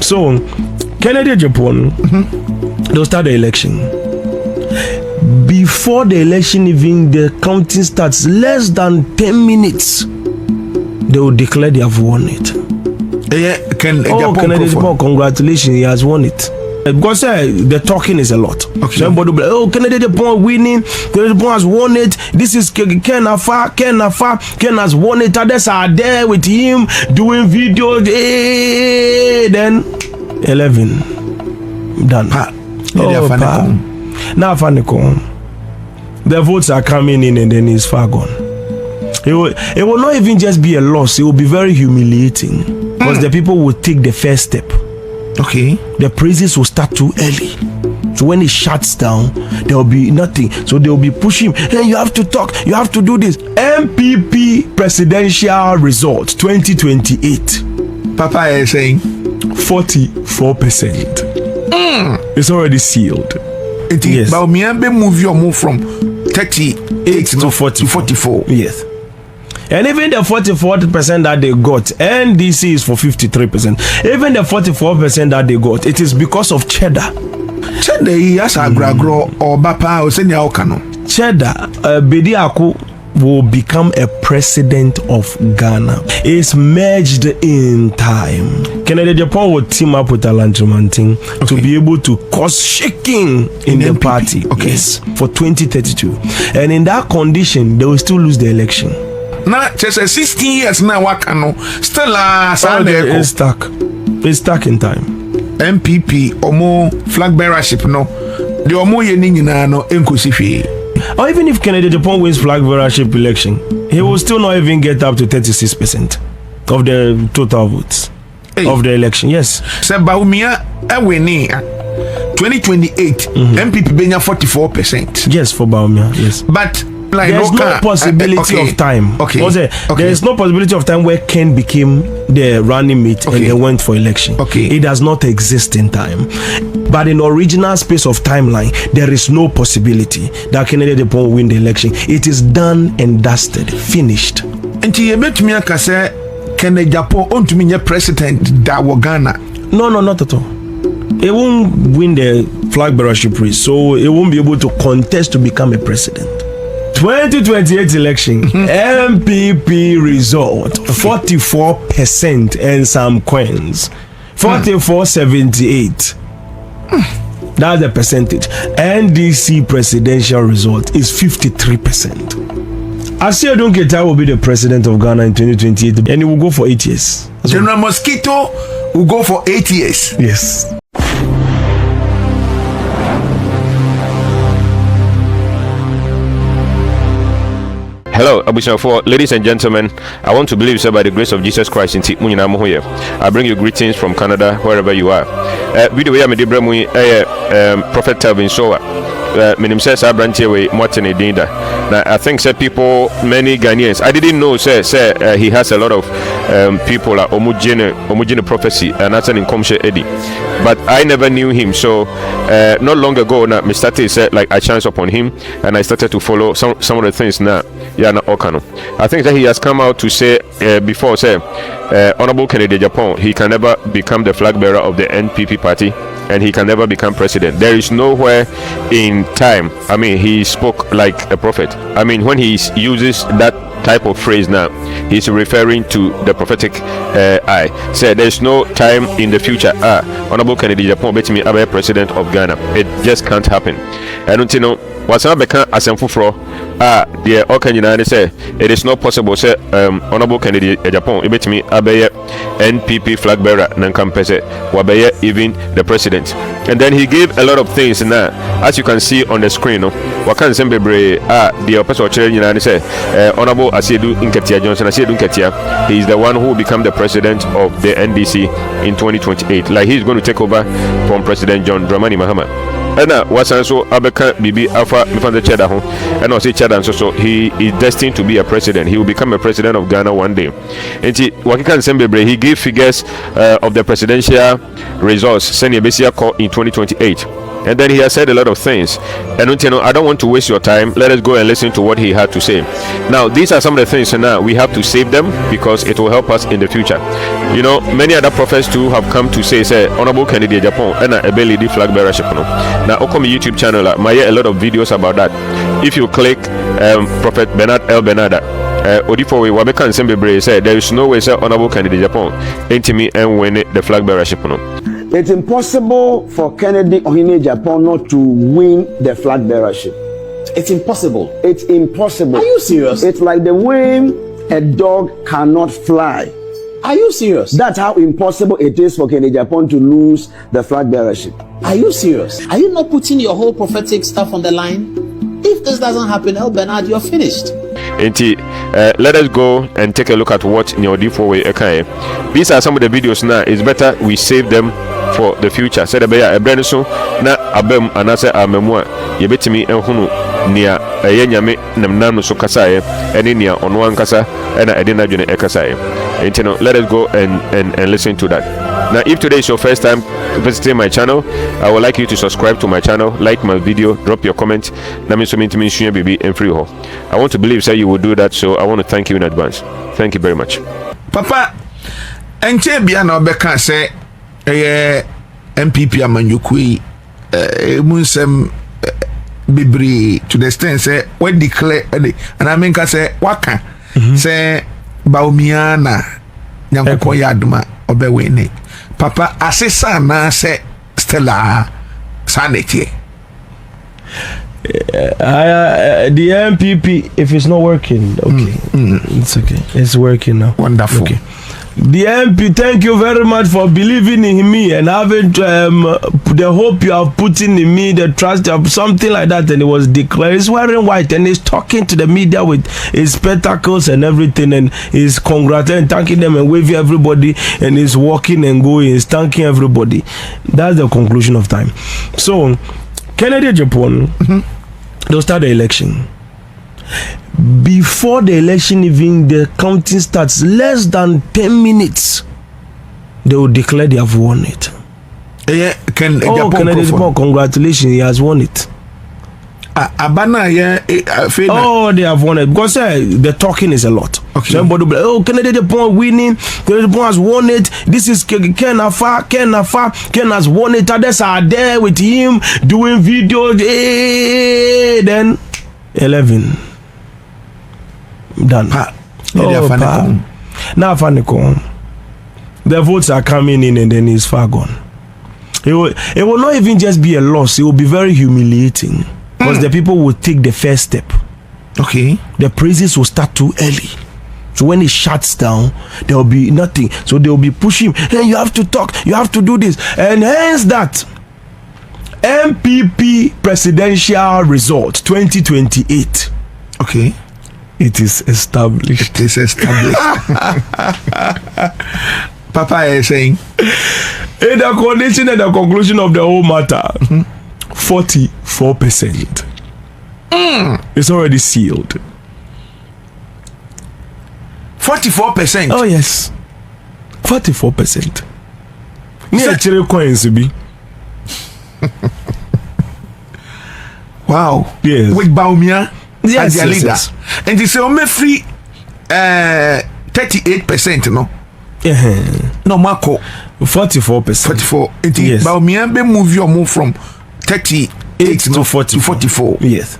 So, Kennedy Agyapong, they'll start the election. Before the election, even the counting starts, less than 10 minutes, they will declare they have won it. Kennedy Agyapong, congratulations, he has won it. Because the talking is a lot. Okay. Somebody will be like, oh, Kennedy Agyapong winning, Kennedy Agyapong has won it. This is Ken has won it. Others are there with him doing videos. Hey, then 11 done. Now the votes are coming in and then it's far gone. It will not even just be a loss. It will be very humiliating because the people will take the first step. Okay. The praises will start too early. So when it shuts down, there will be nothing. So they will be pushing, hey, you have to talk, you have to do this. NPP presidential results 2028. Papa is saying 44%. It's already sealed. Yes. Bawumia move from 38 to 44. Yes. And even the 44% that they got, NDC is for 53%. Even the 44% that they got, it is because of Cheddar. Cheddar, yes, agragro or bapa or senior okano. Cheddar, Bediako will become a president of Ghana. It's merged in time. Kennedy Agyapong will team up with Alantrimanting to be able to cause shaking in the NPP party. Okay. Yes, for 2032. And in that condition, they will still lose the election. Now, just 16 years now, wakano still it's stuck. It's stuck in time. NPP omo flagbearership no. The omo yening no enkusifi. Or even if Kennedy Agyapong wins flagbearership election, he will still not even get up to 36% of the total votes of the election. Yes. So Bawumia winning 2028 NPP benya 44%. Yes, for Bawumia. Yes. But like there's no possibility of time. Okay. There is no possibility of time where Ken became the running mate and they went for election. Okay. It does not exist in time. But in original space of timeline, there is no possibility that Kennedy Agyapong win the election. It is done and dusted, finished. And you bet me say Kennedy Agyapong on to be president that was Ghana. No, not at all. It won't win the flagbearership race, so it won't be able to contest to become a president. 2028 election, NPP result 44% and some coins, 44.78. That's the percentage. NDC presidential result is 53%. Asiedu Nketia will be the president of Ghana in 2028, and he will go for 8 years. General Mosquito will go for 8 years. Yes. Hello, Abushafo, ladies and gentlemen. I want to believe so by the grace of Jesus Christ in I bring you greetings from Canada, wherever you are. Video we Prophet Telvin Sowah Minim says I branch away Martin Dinda. Now I think people, many Ghanaians, I didn't know he has a lot of people like homogene prophecy and that's an income Eddie. But I never knew him, so not long ago now me started like I chanced upon him and I started to follow some of the things now. I think that he has come out to say before Honorable Kennedy Agyapong, he can never become the flag bearer of the NPP party and he can never become president. There is nowhere in time, he spoke like a prophet. When he uses that type of phrase now, he's referring to the prophetic eye. There's no time in the future Honorable Kennedy Agyapong bet me be president of Ghana. It just can't happen. I don't know what's not become asemfufro the Okanyina say it is not possible Honorable Kennedy Agyapong bet me be NPP flag bearer nankampese wabeye even the president. And then he gave a lot of things now, as you can see on the screen. Wakan Sembebre the person say Honorable Asiedu Nketia Asiedu Nketia, he is the one who will become the president of the NDC in 2028. Like he's going to take over from President John Mahama. And what's also Abeka Bibi Alpha the Cheddar and also Cheddar, so he is destined to be a president. He will become a president of Ghana one day. And he gave figures of the presidential results Senior Besia call in 2028. and then he has said a lot of things. And I don't want to waste your time. Let us go and listen to what he had to say. Now, these are some of the things, so now we have to save them because it will help us in the future. You know, many other prophets too have come to say Honorable Kennedy Agyapong and NPP Flagbearership. Now, on my YouTube channel, I a lot of videos about that. If you click Prophet Bernard Odifowe Wabeka Nsembebre said there is no way Honorable Kennedy Agyapong intimi and win the flagbearership. It's impossible for Kennedy Ohene Agyapong not to win the flagbearership. It's impossible. It's impossible. Are you serious? It's like the way a dog cannot fly. Are you serious? That's how impossible it is for Kennedy Agyapong to lose the flagbearership. Are you serious? Are you not putting your whole prophetic stuff on the line? If this doesn't happen, El Bernard, you're finished. Let us go and take a look at what Odifowe Ekaye. These are some of the videos now. It's better we save them for the future. Said a brand so na abem anase amemua yebetimi enhunu nia enyame namnanu so kasaye eni nia ono ankasa ena edina dwene ekasaye. Let us go and listen to that. Now, if today is your first time visiting my channel, I would like you to subscribe to my channel, like my video, drop your comment. I want to believe you will do that, so I want to thank you in advance. Thank you very much. Papa, enche bia na obeka say NPP amanyukui munsem bibri to the extent say we declare and I mean ka say waka say Bawumia na nyankopon yaduma obewene. Papa asesa na say Stella sanity. The NPP, if it's not working, okay, it's okay. It's working now. Wonderful. Okay. The MP, thank you very much for believing in me and having the hope you have put in me, the trust of something like that, and it was declared. He's wearing white and he's talking to the media with his spectacles and everything, and he's congratulating, thanking them and waving everybody, and he's walking and going, he's thanking everybody. That's the conclusion of time. So, Kennedy Agyapong, they'll start the election. Before the election, even the counting starts, less than 10 minutes, they will declare they have won it. Kennedy Agyapong, congratulations, he has won it. Oh, they have won it because the talking is a lot. Okay. Somebody will be like, oh, Kennedy Agyapong winning, Kennedy Agyapong has won it. This is Ken has won it. Others are there with him doing videos. Then 11. Done. Now the votes are coming in and then it's far gone. It will not even just be a loss, it will be very humiliating because the people will take the first step. Okay. The praises will start too early. So when it shuts down, there will be nothing. So they will be pushing, hey, you have to talk, you have to do this. And hence that NPP presidential result 2028. Okay. It is established. It is established. Papa is saying, in the condition and the conclusion of the whole matter, 44%. It's already sealed. 44%. Oh yes, 44%. Near coins be. Wow. Yes. With Bawumia. Yes, as their leader. Yes. And they say only free 38%, no? No, Marco. 44%. 44. Yes. Bawumia be move your move from 38 to 44. Yes.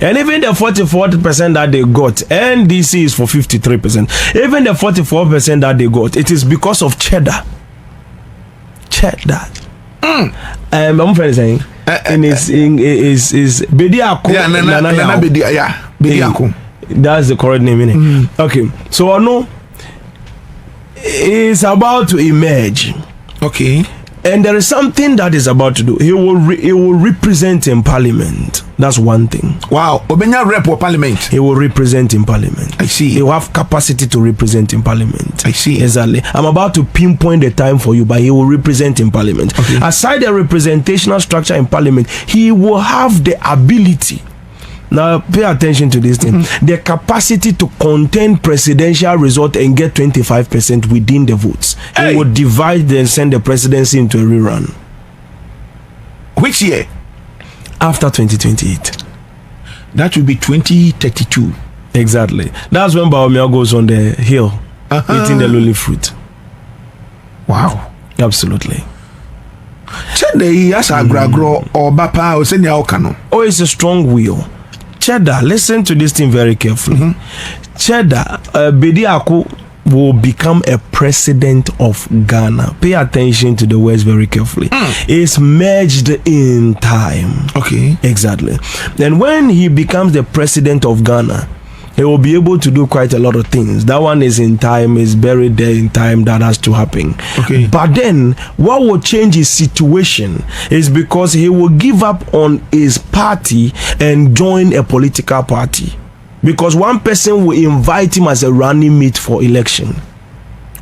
And even the 44% that they got, NDC is for 53%. Even the 44% that they got, it is because of Cheddar. Cheddar. I'm saying. And is Bediako. Yeah, Bediako. That's the correct name, innit? Okay, so I know it's about to emerge. Okay. And there is something that is about to do. He will represent in parliament. That's one thing. Wow. Obenya rep or parliament. He will represent in parliament. I see. He will have capacity to represent in parliament. I see. Exactly. I'm about to pinpoint the time for you, but he will represent in parliament. Okay. Aside the representational structure in parliament, he will have the ability. Now pay attention to this thing. The capacity to contend presidential result and get 25% within the votes. Hey. It will divide and send the presidency into a rerun. Which year? After 2028. That will be 2032. Exactly. That's when Bawumia goes on the hill, eating the lowly fruit. Wow. Absolutely. Cheddar, yes, agragro or bapa or senior okano. Oh, it's a strong will. Cheddar, listen to this thing very carefully. Cheddar, Bediako will become a president of Ghana. Pay attention to the words very carefully. It's merged in time. Okay. Exactly. Then when he becomes the president of Ghana, he will be able to do quite a lot of things. That one is in time, is buried there in time. That has to happen. Okay. But then, what will change his situation is because he will give up on his party and join a political party. Because one person will invite him as a running mate for election.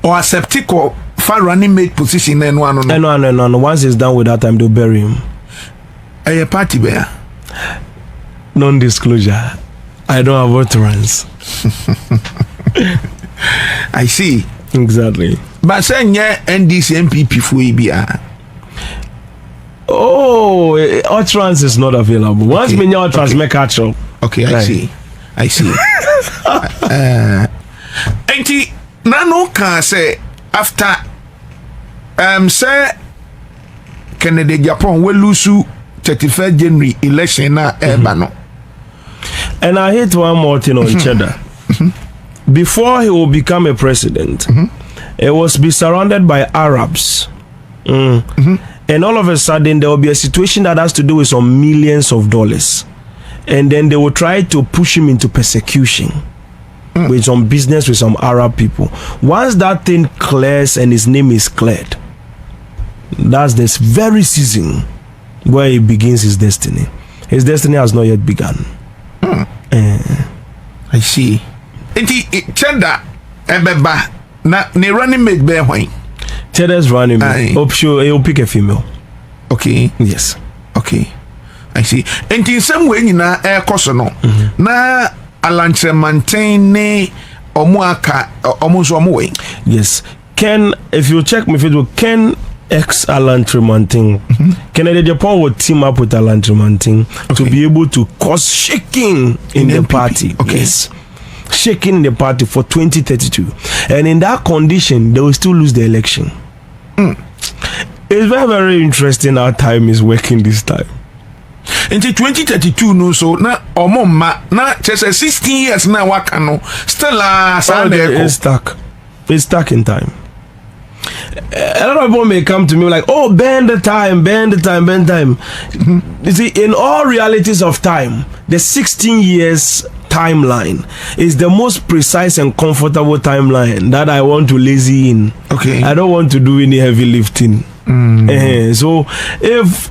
Or accept it for running mate position and one. No. Once he's done with that time, they'll bury him. A party bear. Non-disclosure. I don't have utterance. I see. Exactly. But saying yeah, NDC NPP Flagbearer. Oh, utterance is not available. Once me know utterance, make catch up. Okay, I see. Enti nano can say after say Kennedy Agyapong we lose 31st January election na no. And I hate one more thing on Cheddar. Before he will become a president, he was be surrounded by Arabs. And all of a sudden, there will be a situation that has to do with some millions of dollars. And then they will try to push him into persecution with some business with some Arab people. Once that thing clears and his name is cleared, that's this very season where he begins his destiny. His destiny has not yet begun. I see. Enti Cheddar ebeba na ne running mate be hwan? Cheddar's running mate. Hope sure he'll pick a female. Okay. Yes. Okay. I see. Enti some way nyina ekoso no. Na alanchemanten ne omo aka omo so omo way. Yes. Ken, if you check my Facebook, Ken ex Alan Tremonting, Kennedy Agyapong will team up with Alan Tremonting to be able to cause shaking in the NPP party. Okay. Yes. Shaking in the party for 2032. And in that condition, they will still lose the election. It's very, very interesting how time is working this time. Until 2032 no so na omoma na chese 16 years na waka no still it's stuck in time. A lot of people may come to me like, oh, bend the time. You see, in all realities of time, the 16 years timeline is the most precise and comfortable timeline that I want to lazy in. Okay. I don't want to do any heavy lifting. So if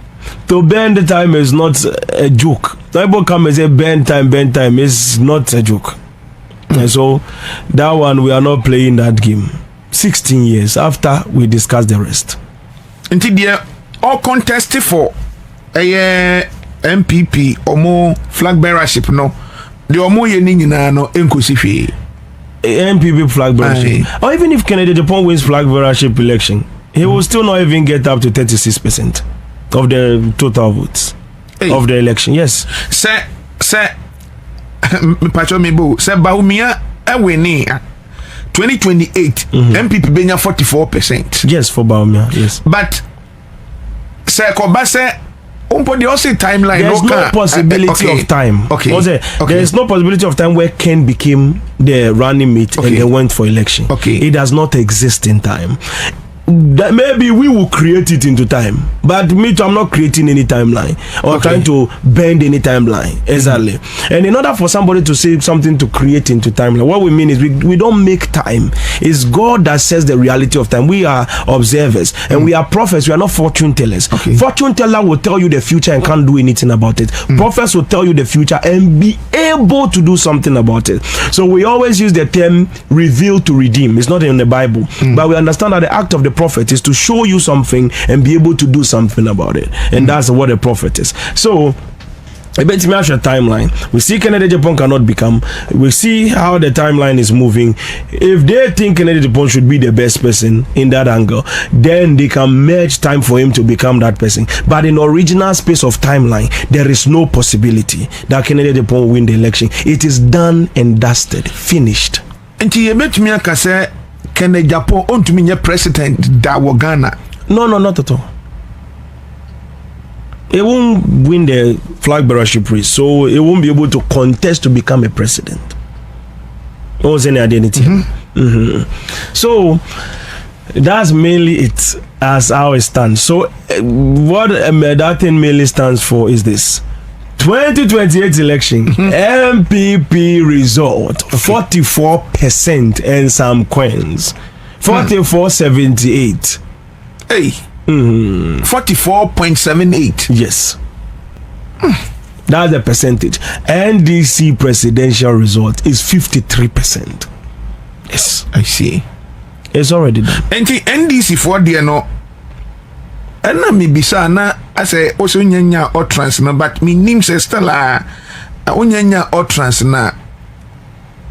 to bend the time is not a joke, people come and say bend time is not a joke. And so that one, we are not playing that game. 16 years after we discuss the rest. Until the all contest for a NPP omo flagbearership no. The omo ye ni nyina no enkosi NPP flagbearership. Or even if Kennedy Agyapong wins flagbearership election, he will still not even get up to 36% of the total votes of the election. Yes. Say Pacho Mebo, say Bawumia winning 2028 NPP benya 44%. Yes, for Bawumia, yes. But say Kobase umpo the also timeline. There's no possibility of time. Okay. There is no possibility of time where Ken became the running mate and they went for election. Okay. It does not exist in time. That maybe we will create it into time, but me too, I'm not creating any timeline or trying to bend any timeline. Exactly. And in order for somebody to say something to create into timeline, what we mean is we don't make time. It's God that says the reality of time. We are observers and we are prophets. We are not fortune tellers. Fortune teller will tell you the future and can't do anything about it. Prophets will tell you the future and be able to do something about it. So we always use the term reveal to redeem. It's not in the Bible, but we understand that the act of the prophet is to show you something and be able to do something about it, and that's what a prophet is. So a bit me a timeline. We see Kennedy Agyapong cannot become. We see how the timeline is moving. If they think Kennedy Agyapong should be the best person in that angle, then they can merge time for him to become that person. But in original space of timeline, there is no possibility that Kennedy Agyapong will win the election. It is done and dusted, finished. And you bet me a say Kennedy Agyapong on to be president that Ghana. No, not at all. It won't win the flagbearership race, so it won't be able to contest to become a president. It was any identity. So that's mainly it as how it stands. So what that thing mainly stands for is this: 2028 election, NPP result 44% and some coins, 44.78. Hey. 44.78. Yes. That's the percentage. NDC presidential result is 53%. Yes. I see. It's already done. And the NDC for the no. And na mi bisa na ase also nyanya utterance no, but mi nim se stella onyanya utterance na.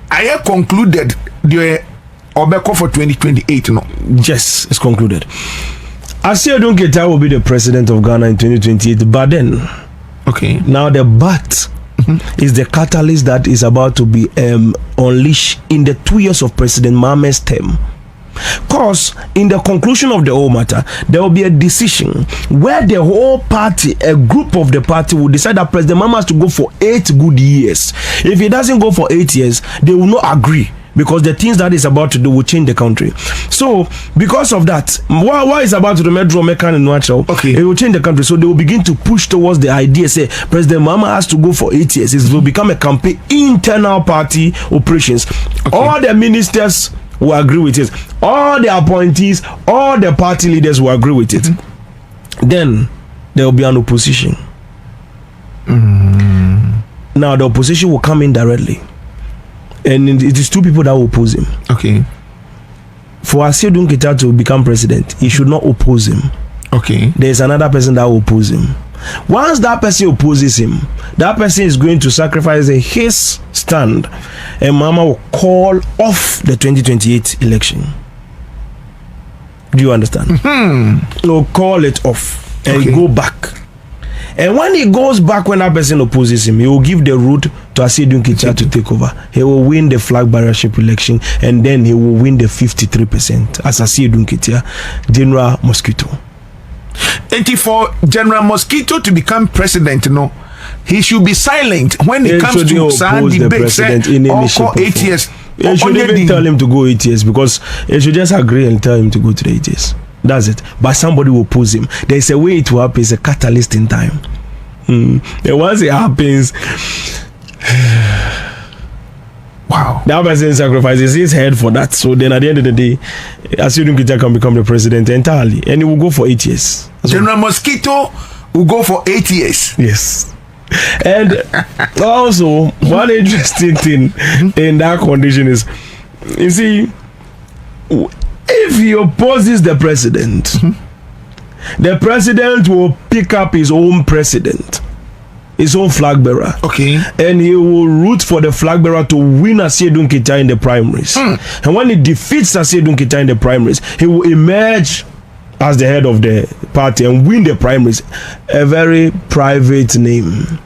I concluded the obeko for 2028 no. Yes, it's concluded. Asiedu Nketia will be the president of Ghana in 2028, but then, okay. Now the but is the catalyst that is about to be unleashed in the 2 years of President Mahama's term. Because in the conclusion of the whole matter, there will be a decision where the whole party, a group of the party, will decide that President Mahama has to go for 8 good years. If he doesn't go for 8 years, they will not agree, because the things that is about to do will change the country. So, because of that, what is about to do Metro Mekan and Natural, okay, it will change the country. So they will begin to push towards the idea, say President Mahama has to go for 8 years. It will become a campaign, internal party operations. Okay. All the ministers will agree with it. All the appointees, all the party leaders will agree with it. Then there will be an opposition. Now the opposition will come in directly. And it is 2 people that will oppose him. Okay. For Asiedu Nketia to become president, he should not oppose him. Okay. There is another person that will oppose him. Once that person opposes him, that person is going to sacrifice his stand, and Mama will call off the 2028 election. Do you understand? He'll call it off and go back. And when he goes back, when that person opposes him, he will give the route to Asiedu Nketia to take over. He will win the flagbearership election, and then he will win the 53% as Asiedu Nketia, General Mosquito. And for General Mosquito to become president, no, he should be silent when it comes to Sandy debates or 8 years. He should even tell him to go 8 years, because he should just agree and tell him to go to the 8 years. That's it. But somebody will oppose him. There is a way it will happen. It's a catalyst in time. And once it happens, wow, that person sacrifices his head for that. So then at the end of the day, Asiedu Nketia can become the president entirely, and he will go for 8 years. General Mosquito will go for 8 years. Yes. And also, one interesting thing in that condition is, you see, if he opposes the president, the president will pick up his own president, his own flag bearer. Okay. And he will root for the flag bearer to win Asiedu Nketia in the primaries. And when he defeats Asiedu Nketia in the primaries, he will emerge as the head of the party and win the primaries. A very private name.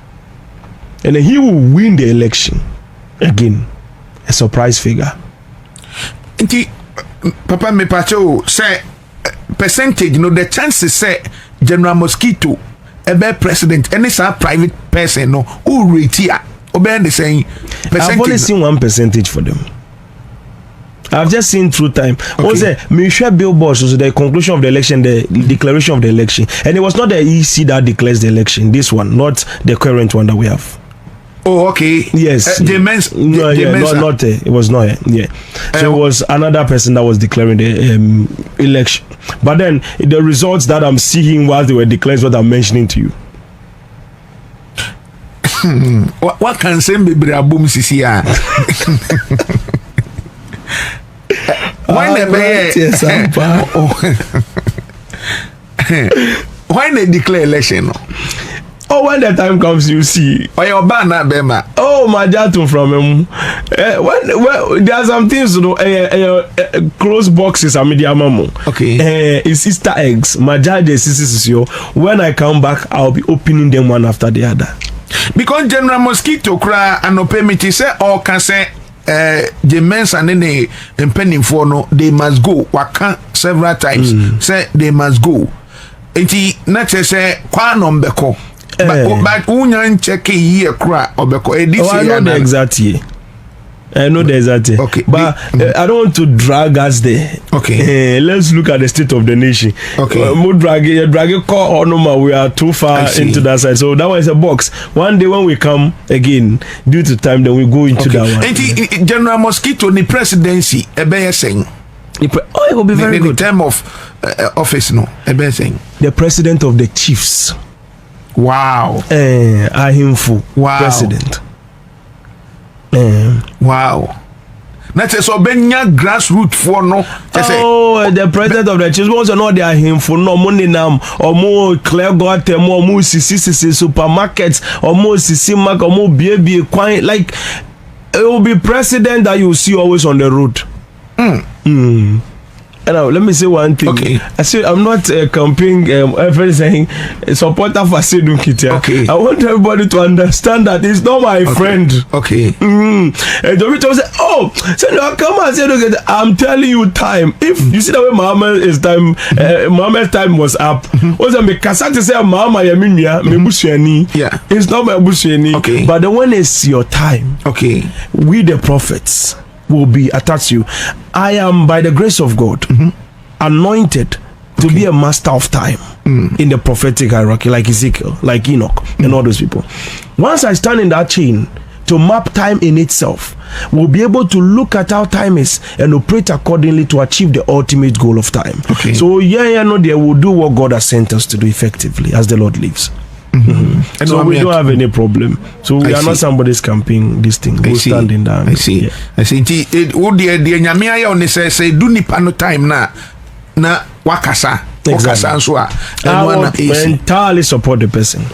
And then he will win the election. Again, a surprise figure. Papa me pacho say percentage, no, the chances say General Mosquito ebe president any sa private person no who rate here obey the saying percentage. I've only seen 1% for them. I've just seen through time. Also, me share billboards, so the conclusion of the election, the declaration of the election, and it was not the EC that declares the election. This one, not the current one that we have. Oh, okay. Yes. Jane Mensah. No, yeah, not it was not. Yeah. So it was another person that was declaring the election. But then the results that I'm seeing while they were declared, what I'm mentioning to you. What can say me boom sisi ya? Why they declare election? Oh, when the time comes, you see. Or your banner, Bema. Oh, my dad from him. When there are some things, you know, closed boxes are media mamu. Okay. It's Easter eggs. My dad is yo. When I come back, I'll be opening them one after the other. Because General Mosquito cry and no permit say or can say Jane Mensah and penny for no, they must go. Waka several times. Say they must go. Enti na say kwa nombeko. But unyan check a year cry or beko edit. I know the exact year. I know the exact year. Okay. But I don't want to drag us there. Okay. Let's look at the state of the nation. Okay. Drag call or no, we are too far into that side. So that one is a box. One day when we come again, due to time, then we go into that one. Enti General Mosquito ni presidency ebe saying. Oh, it will be very good. The term of office, no. The president of the chiefs. Wow. Ahimfu. Wow. President. Wow. That's so benya grassroots for no. Oh, the president of the chiefs wants to know they are Ahimfu. No money nam or more clear got more sisi supermarkets or more sisi mark or more baby quiet like it will be president that you see always on the road. Now, let me say one thing. Okay. I say I'm not campaigning saying a supporter for Asiedu Nketia. Okay. I want everybody to understand that he's not my friend. Okay. And Domito say, oh, so now come and say, I'm telling you time. If you see the way Muhammad's time was up, was a Mikasati say Mama Yaminia, Mebusiani. Yeah. It's not my Busiani. Okay. But the when it's your time, okay, we the prophets will be attached to you. I am, by the grace of God, anointed to be a master of time in the prophetic hierarchy, like Ezekiel, like Enoch, and all those people. Once I stand in that chain to map time in itself, we'll be able to look at how time is and operate accordingly to achieve the ultimate goal of time. Okay. So, they will do what God has sent us to do effectively as the Lord lives. And so we don't have any problem. So we are not somebody's camping this thing. We'll stand in that. I see. Yeah. I see. Would the Nyamia on say do ni pano time na wakasa. Exactly. I would entirely support the person.